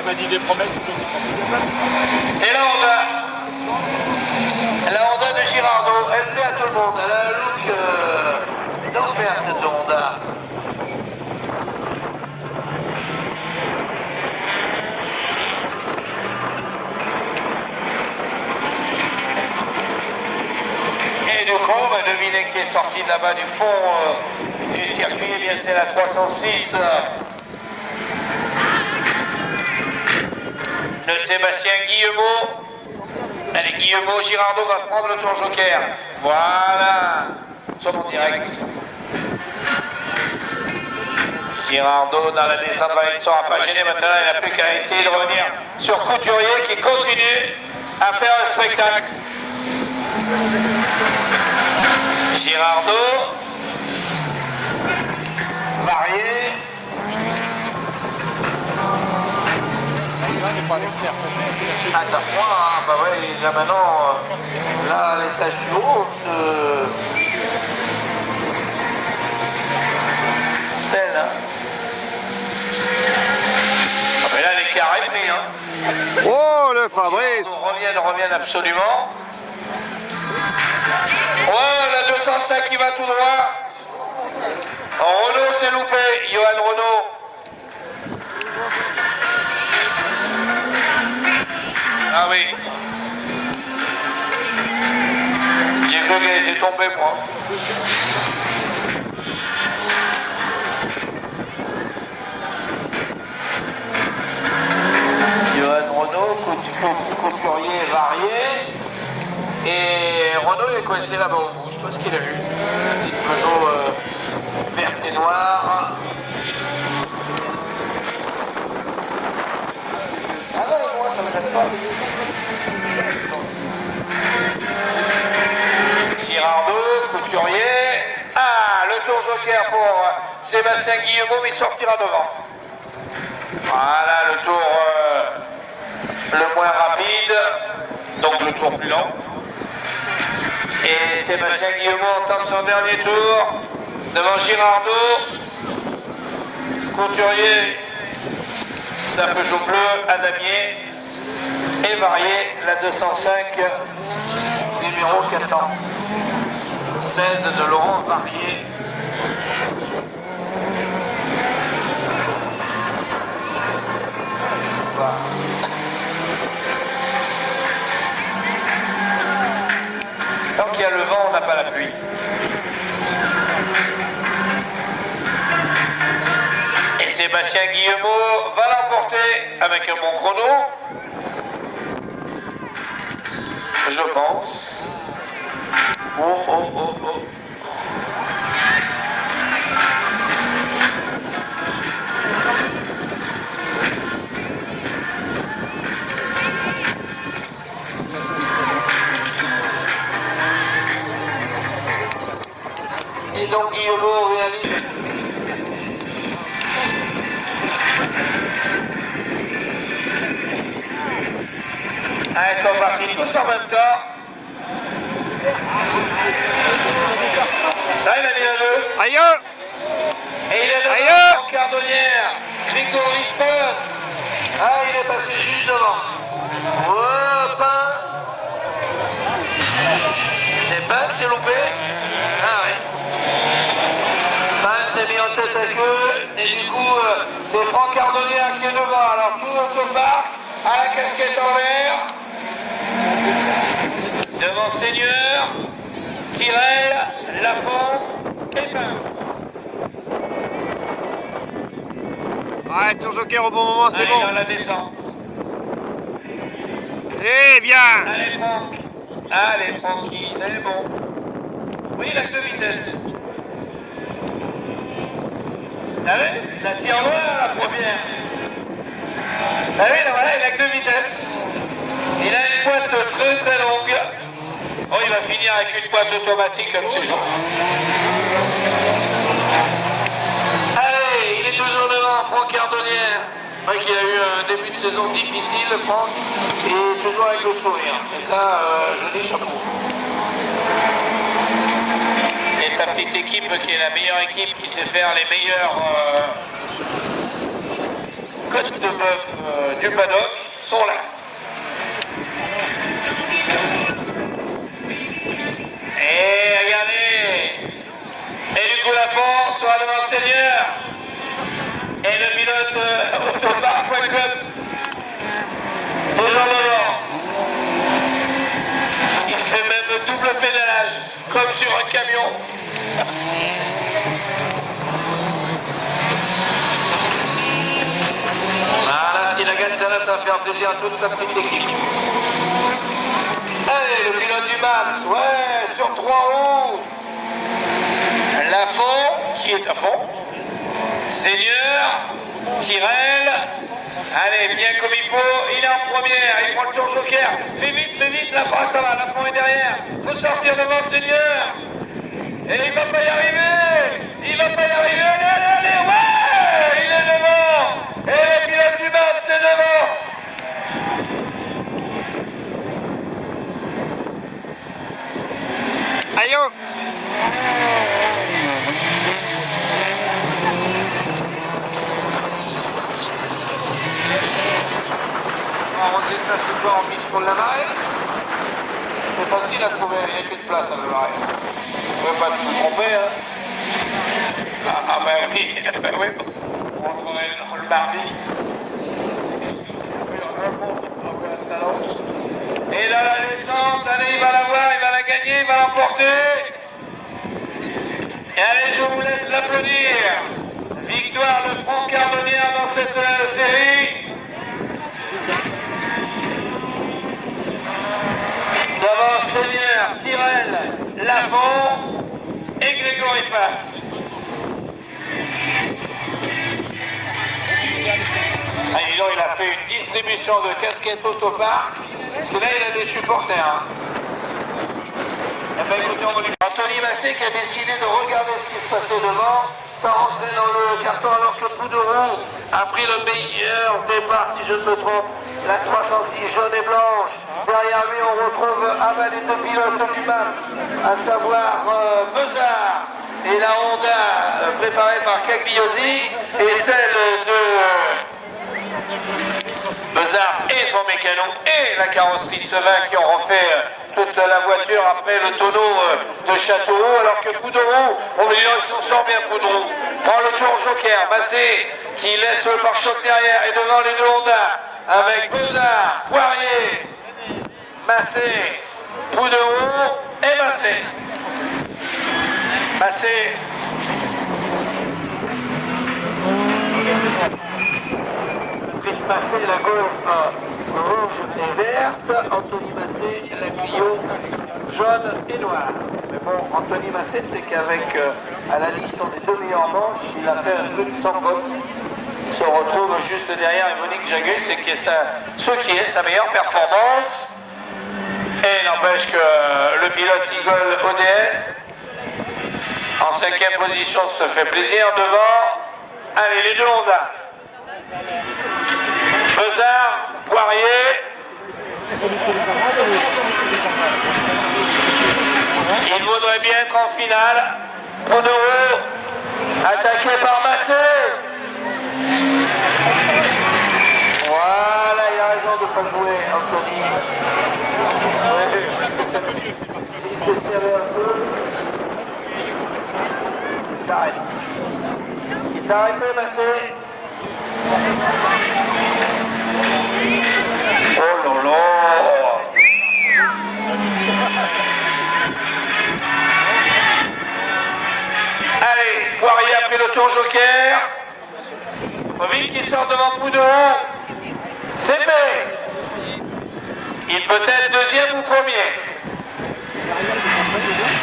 m'a dit des promesses, toujours des promesses. Et la Honda de Girardot, elle plaît à tout le monde. Elle a un look d'enfer cette Honda. Et du coup, devinez qui est sorti de là-bas du fond du circuit. Eh bien, c'est la 306 de Sébastien Guillemot. Allez, Guillemot, Girardot va prendre le tour joker. Voilà. Nous sommes en direct. Girardot dans la descente va être sera pas gêné maintenant. Il n'a plus qu'à essayer de revenir sur Couturier qui continue à faire le spectacle. Girardot. Varié. Là, n'est pas à l'extérieur. C'est Ah, t'as froid, hein. Bah ouais, là maintenant, là, à l'étage du haut, belle, hein. Ah, mais là, les carrés pris, hein. Oh, le Fabrice! Reviennent absolument. Oh, la 205 qui va tout droit. Renault s'est loupé, Johan Renault. Ah oui. J'ai cru qu'elle était tombée, moi. Johan Renault, Couturier varié. Et Renault est coincé là-bas au bout. Je sais pas ce qu'il a vu. Une petite Peugeot verte et noire. Ah non, moi ça me gêne pas. Girardot, Couturier. Ah, le tour joker pour Sébastien Guillemot, mais il sortira devant. Voilà le tour le moins rapide, donc le tour plus lent. Et Sébastien Guillemot entame son dernier tour devant Girardot. Couturier, sa Peugeot bleue à damier. Et varié, la 205 numéro 416 de Laurent Varié. Tant qu'il y a le vent, on n'a pas la pluie. Et Sébastien Guillemot va l'emporter avec un bon chrono. Je pense. Oh, oh, oh, oh. Et donc Guillemot réalise. Allez, ils sont partis tous en même temps. Là, il a mis un 2. Aïe! Et il est Aïe. devant en cardonnière. Grégory Pun. Ah, il est passé juste devant. Hop. C'est Pun qui s'est loupé. Ah oui. Pun s'est mis en tête à queue. Et du coup, c'est Franck Cardonnière qui est devant. Alors tout l'autoparc à la casquette en l'air. Devant Seigneur, Tyrell, Lafont, Pépin. Ouais, tour joker au bon moment, c'est Allez, bon. dans la descente. Eh bien! Allez Franck. Allez Francky, c'est bon. Oui, il a que 2 vitesses. T'as vu? La tire loin la première. Ah oui, là, voilà, il a que 2 vitesses. Il a une boîte très très longue. Oh, il va finir avec une boîte automatique comme ces gens. Allez, il est toujours devant, Franck Cardonnière. C'est vrai qu'il a eu un début de saison difficile, Franck, et toujours avec le sourire. Et ça, joli chapeau. Et sa petite équipe qui est la meilleure équipe qui sait faire les meilleurs côte de bœuf du paddock sont là. Et regardez, et du coup Lafont sera devant Seigneur. Et le pilote autopark.com toujours devant. Il fait même double pédalage, comme sur un camion. Voilà, si la gagne celle-là, ça va faire plaisir à toute sa petite équipe. Allez, le pilote du Max, ouais, sur 3 roues. Lafont, qui est à fond. Seigneur, Tyrrell. Allez, bien comme il faut, il est en première, il prend le tour joker. Fais vite, la France, ça va, Lafont est derrière. Faut sortir devant Seigneur. Et il va pas y arriver. Allez, ouais, il est devant. Et le pilote du Max, c'est devant. Aïe oh. On va rentrer ça ce soir en piste pour la marée. C'est facile à trouver, il n'y a qu'une place à la marée. On ne peut pas te tromper, hein. Oui, on rentrerait le mardi. Oui, on va à salon. Et là, la descente, allez, il va la voir, il va la gagner, il va l'emporter. Et allez, je vous laisse l'applaudir. Victoire de Franck Carbonnière dans cette série. Devant Seigneur, Tyrrell, Lafont et Grégory Pain. Ah, dis donc, il a fait une distribution de casquettes autopark, parce que là, il a des supporters. Hein. Eh ben, écoutez, on va lui... Anthony Massé qui a décidé de regarder ce qui se passait devant, sans rentrer dans le carton, alors que Pouderoux a pris le meilleur départ, si je ne me trompe, la 306 jaune et blanche. Derrière lui, on retrouve les deux pilotes du Max, à savoir Bezard et la Honda préparée par Cagliozzi, et celle de Bezard et son mécano et la carrosserie Sevin qui ont refait toute la voiture après le tonneau de Châteauroux, alors que Pouderoux, on me dit non, il s'en sort bien Pouderoux, prend le tour joker, Massé qui laisse le pare-choc derrière et devant les deux Honda avec Bezard, Poirier, Massé, Pouderoux et Massé. Massé. Chris Massé, la Golf rouge et verte, Anthony Massé, la Clio jaune et noire. Mais bon, Anthony Massé, c'est qu'avec à l'addition des deux meilleures manches, il a fait un truc sans faute. Il se retrouve juste derrière Monique Jaguet, ce qui est sa meilleure performance. Et n'empêche que le pilote Eagle ODS, en 5e position, se fait plaisir devant. Allez, les deux Honda. Bezard, Poirier. Il voudrait bien être en finale. Pouderoux, attaqué par Massé. Voilà, il a raison de ne pas jouer, Anthony. Il s'est serré un peu. Il s'arrête. Il t'a arrêté, Massé. Oh là là. Allez, Poirier a pris le tour joker. Vite qui sort devant Pouderoux. C'est fait. Il peut être deuxième ou premier.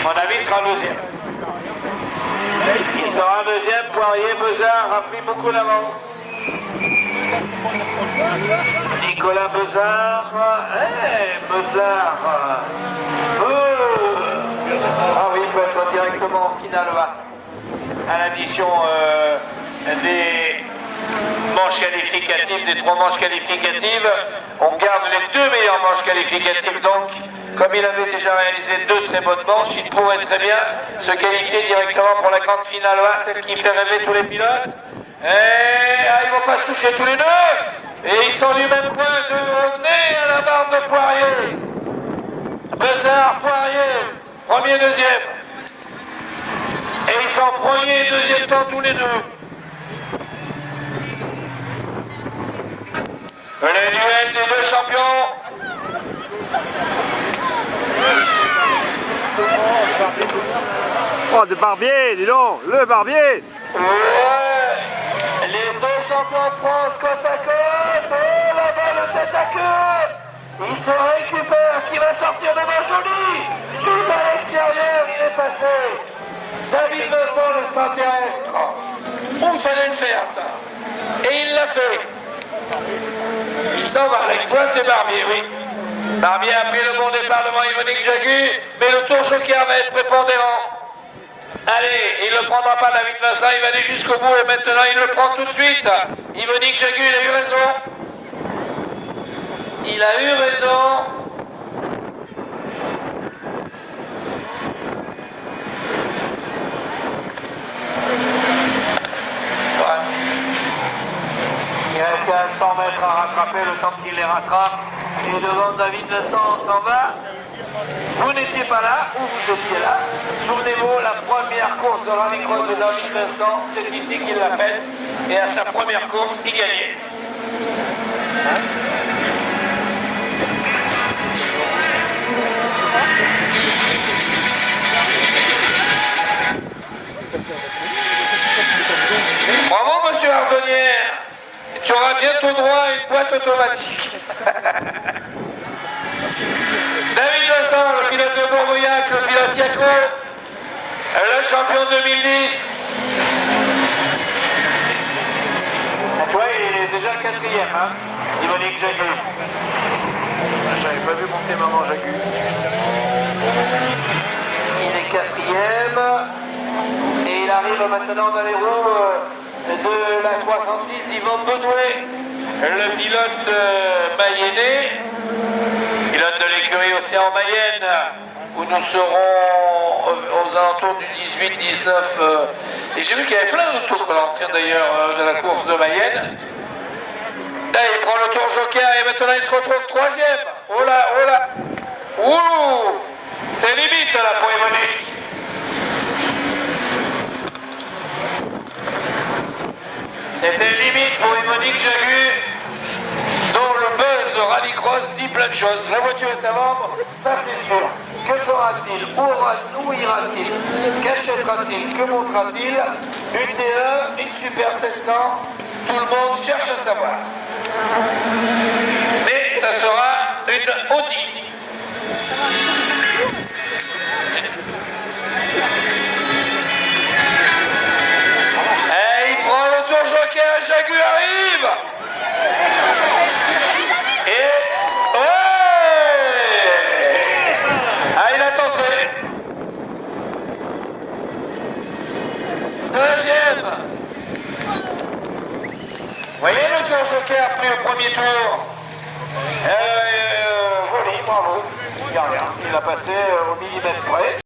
À mon avis, il sera deuxième. Il sera deuxième. Poirier, Bezard a pris beaucoup d'avance. Nicolas Bezard. Bezard. Ah oui, il peut être directement en finale là. À l'addition des manches qualificatives, des 3 manches qualificatives, on garde les 2 meilleures manches qualificatives. Donc, comme il avait déjà réalisé 2 très bonnes manches, il pourrait très bien se qualifier directement pour la grande finale A, celle qui fait rêver tous les pilotes. Ils vont pas se toucher tous les deux. Et ils sont du même coin de Rodney à la barre de Poirier. Besard, Poirier, premier, deuxième. Et ils sont premier et deuxième temps tous les deux. Le duel des deux champions. Oh, des barbiers, dis donc, le barbier. Ouais. Les deux champions de France côte à côte. Oh là-bas, le tête à queue. Il se récupère, qui va sortir devant Joly. Tout à l'extérieur, il est passé. David Vincent, le extraterrestre. Où il fallait le faire, ça. Et il l'a fait. Il s'en va, l'exploit, c'est Barbier, oui. Barbier a pris le bon départ devant Yvonne Jagu, mais le tour joker va être prépondérant. Allez, il ne le prendra pas, David Vincent, il va aller jusqu'au bout et maintenant il le prend tout de suite. Yvonne Jagu, il a eu raison. Il a eu raison. Ouais. Il reste quand même 100 mètres à rattraper, le temps qu'il les rattrape. Et devant David Vincent, on s'en va. Vous n'étiez pas là, ou vous étiez là. Souvenez-vous, la première course de rallycross de David Vincent, c'est ici qu'il l'a faite. Et à sa première course, il gagnait. Bravo, monsieur Ardonnière. Tu auras bientôt droit à une boîte automatique. David Vincent, le pilote de Bourgouillac, le pilote Yaco, le champion 2010. Tu vois, il est déjà quatrième, hein, Yvonne Jagu. J'avais pas vu monter maman Jagu. Il est quatrième. Et il arrive maintenant dans les roues de la 306 d'Yvan Baudouet, le pilote mayennais. Pilote de l'écurie Océan Mayenne, où nous serons aux alentours du 18-19. Et j'ai vu qu'il y avait plein de tours d'ailleurs de la course de Mayenne. Là, il prend le tour joker et maintenant il se retrouve troisième. Oh là, oh là. Ouh, c'est limite là pour Yvonique. C'était limite pour Yvonique Jagu, dont le buzz rallycross dit plein de choses. La voiture est à vendre, ça c'est sûr. Que fera-t-il? Où ira-t-il? Qu'achètera-t-il? Que montrera-t-il? Une D1, une Super 700, tout le monde cherche à savoir. Mais ça sera une Audi. Et il prend le tour joker, Jagu arrive. Et ouais, ah, il a tenté. Deuxième. Vous voyez le tour joker pris au premier tour. Joli, bravo. Il n'y a rien. Il a passé au millimètre près.